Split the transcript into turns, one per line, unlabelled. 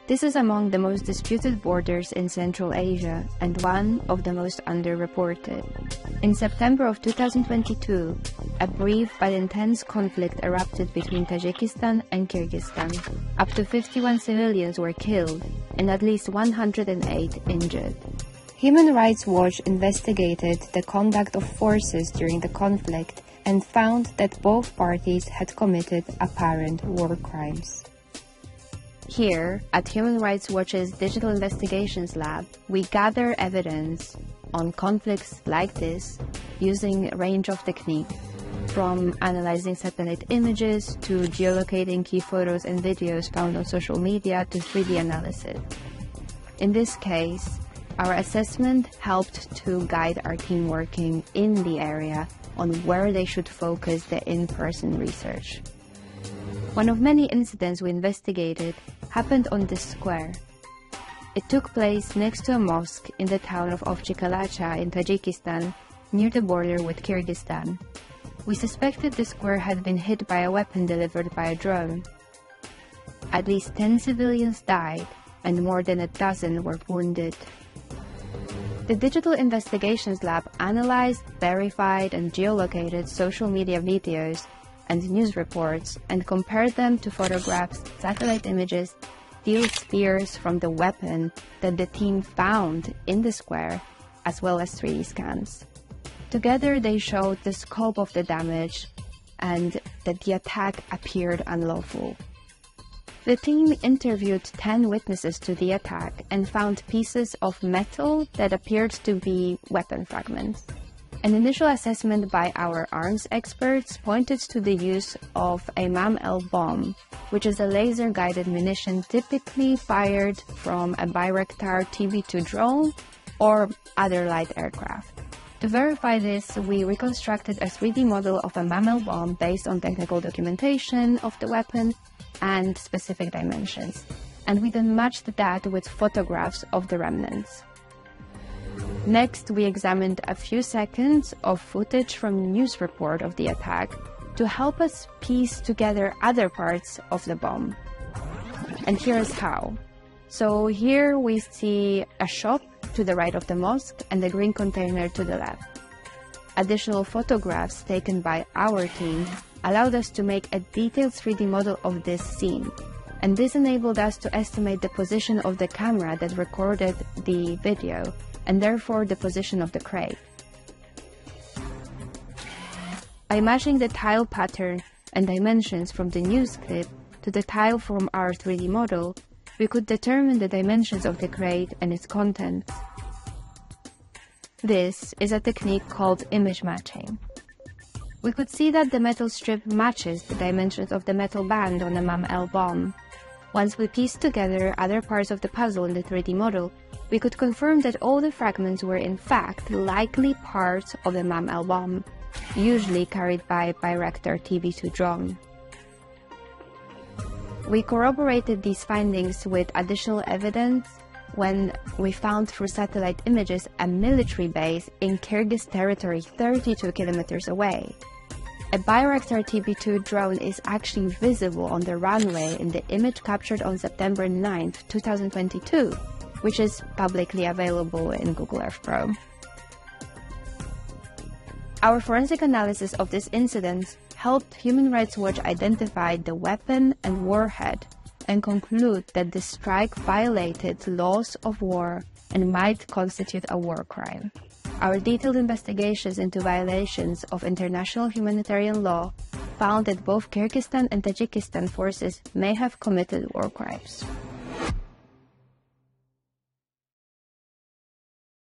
This is among the most disputed borders in Central Asia and one of the most underreported. In September of 2022, a brief but intense conflict erupted between Tajikistan and Kirghizistan. Up to 51 civilians were killed and at least 108 injured. Human Rights Watch investigated the conduct of forces during the conflict and found that both parties had committed apparent war crimes. Here, at Human Rights Watch's Digital Investigations Lab, we gather evidence on conflicts like this using a range of techniques, from analyzing satellite images to geolocating key photos and videos found on social media to 3D analysis. In this case, our assessment helped to guide our team working in the area on where they should focus their in-person research. One of many incidents we investigated happened on this square. It took place next to a mosque in the town of Ovchikalacha in Tajikistan, near the border with Kirghizistan. We suspected the square had been hit by a weapon delivered by a drone. At least 10 civilians died and more than a dozen were wounded. The Digital Investigations Lab analyzed, verified, and geolocated social media videos and news reports and compared them to photographs, satellite images, steel spears from the weapon that the team found in the square, as well as 3D scans. Together, they showed the scope of the damage and that the attack appeared unlawful. The team interviewed 10 witnesses to the attack and found pieces of metal that appeared to be weapon fragments. An initial assessment by our arms experts pointed to the use of a MAM-L bomb, which is a laser-guided munition typically fired from a Bayraktar TB2 drone or other light aircraft. To verify this, we reconstructed a 3D model of a MAM-L bomb based on technical documentation of the weapon and specific dimensions, and we then matched that with photographs of the remnants. Next, we examined a few seconds of footage from the news report of the attack to help us piece together other parts of the bomb. And here's how. So here we see a shop to the right of the mosque and the green container to the left. Additional photographs taken by our team allowed us to make a detailed 3D model of this scene. And this enabled us to estimate the position of the camera that recorded the video, and therefore the position of the crate. By matching the tile pattern and dimensions from the news clip to the tile from our 3D model, we could determine the dimensions of the crate and its contents. This is a technique called image matching. We could see that the metal strip matches the dimensions of the metal band on the MAM-L bomb. Once we pieced together other parts of the puzzle in the 3D model, we could confirm that all the fragments were in fact likely parts of the MAM-L bomb, usually carried by Bayraktar TB2 drone. We corroborated these findings with additional evidence when we found through satellite images a military base in Kyrgyz territory 32 kilometers away. A Bayraktar TB2 drone is actually visible on the runway in the image captured on September 9, 2022, which is publicly available in Google Earth Pro. Our forensic analysis of this incident helped Human Rights Watch identify the weapon and warhead and conclude that the strike violated laws of war and might constitute a war crime. Our detailed investigations into violations of international humanitarian law found that both Kyrgyzstan and Tajikistan forces may have committed war crimes.